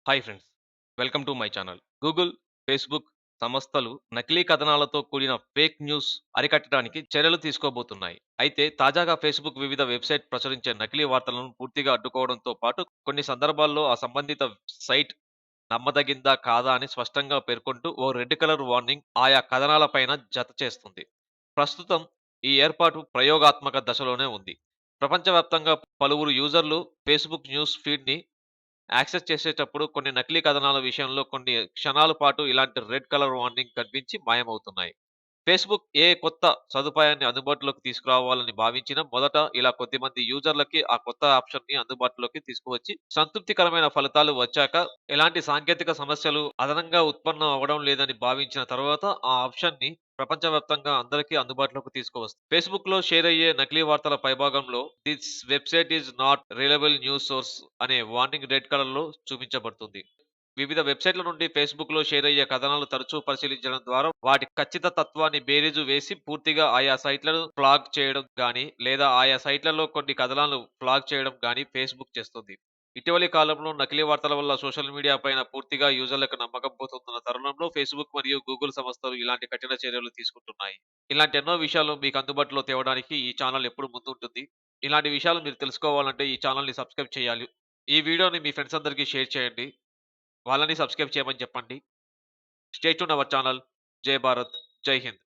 Hi friends. Welcome to my channel. Google, Facebook సంస్థలు నకిలీ కథనాలతో కూడిన ఫేక్ న్యూస్ అరికట్టడానికి చర్యలు తీసుకోబోతున్నాయి. అయితే తాజాగా ఫేస్‌బుక్ వివిధ వెబ్‌సైట్ ప్రచురించే నకిలీ వార్తలను పూర్తిగా అడ్డుకోవడంతో పాటు కొన్ని సందర్భాల్లో ఆ సంబంధిత సైట్ నమ్మదగిందా కాదా అని స్పష్టంగా పేర్కొంటూ ఓ రెడ్ కలర్ వార్నింగ్ ఆయా కథనాలపైన జత చేస్తుంది. ప్రస్తుతం ఈ ఏర్పాటు ప్రయోగాత్మక దశలోనే ఉంది. ప్రపంచవ్యాప్తంగా పలువురు యూజర్లు ఫేస్‌బుక్ న్యూస్ ఫీడ్‌ని యాక్సెస్ చేసేటప్పుడు కొన్ని నకిలీ కథనాల విషయంలో కొన్ని క్షణాల పాటు ఇలాంటి రెడ్ కలర్ వార్నింగ్ కనిపించి మాయమవుతున్నాయి. ఫేస్‌బుక్ ఏ కొత్త సదుపాయాన్ని అందుబాటులోకి తీసుకురావాలని భావించినా మొదట ఇలా కొద్దిమంది యూజర్లకి ఆ కొత్త ఆప్షన్‌ని అందుబాటులోకి తీసుకువచ్చి సంతృప్తికరమైన ఫలితాలు వచ్చాక ఎలాంటి సాంకేతిక సమస్యలు అదనంగా ఉత్పన్నం అవ్వడం లేదని భావించిన తర్వాత ఆ ఆప్షన్‌ని ప్రపంచవ్యాప్తంగా అందరికీ అందుబాటులోకి తీసుకువస్తుంది. ఫేస్‌బుక్‌లో షేర్ అయ్యే నకిలీ వార్తల పైభాగంలో this website is not reliable news source అనే వార్నింగ్ రెడ్ కలర్‌లో చూపించబడుతుంది. వివిధ వెబ్‌సైట్‌ల నుండి ఫేస్‌బుక్‌లో షేర్ అయ్యే కథనాలు తరచూ పరిశీలించడం ద్వారా వాటి ఖచ్చితత్వాన్ని బేరీజు వేసి పూర్తిగా ఆయా సైట్‌లను ఫ్లాగ్ చేయడం గానీ, లేదా ఆయా సైట్‌లలో కొన్ని కథనాలు ఫ్లాగ్ చేయడం గానీ ఫేస్‌బుక్ చేస్తుంది. ఇటీవలి కాలంలో నకిలీ వార్తల వల్ల సోషల్ మీడియా పైన పూర్తిగా యూజర్లకు నమ్మకం పోతున్న తరుణంలో ఫేస్‌బుక్ మరియు గూగుల్ సంస్థలు ఇలాంటి కఠిన చర్యలు తీసుకుంటున్నాయి. ఇలాంటి ఎన్నో విషయాలు మీకు అందుబాటులో తేవడానికి ఈ ఛానల్ ఎప్పుడు ముందుంటుంది. ఇలాంటి విషయాలు మీరు తెలుసుకోవాలంటే ఈ ఛానల్‌ని సబ్‌స్క్రైబ్ చేయాలి. ఈ వీడియోని మీ ఫ్రెండ్స్ అందరికీ షేర్ చేయండి. వాళ్ళని సబ్స్క్రైబ్ చేయమని చెప్పండి. Stay tune our channel. జై భారత్! జై హింద్!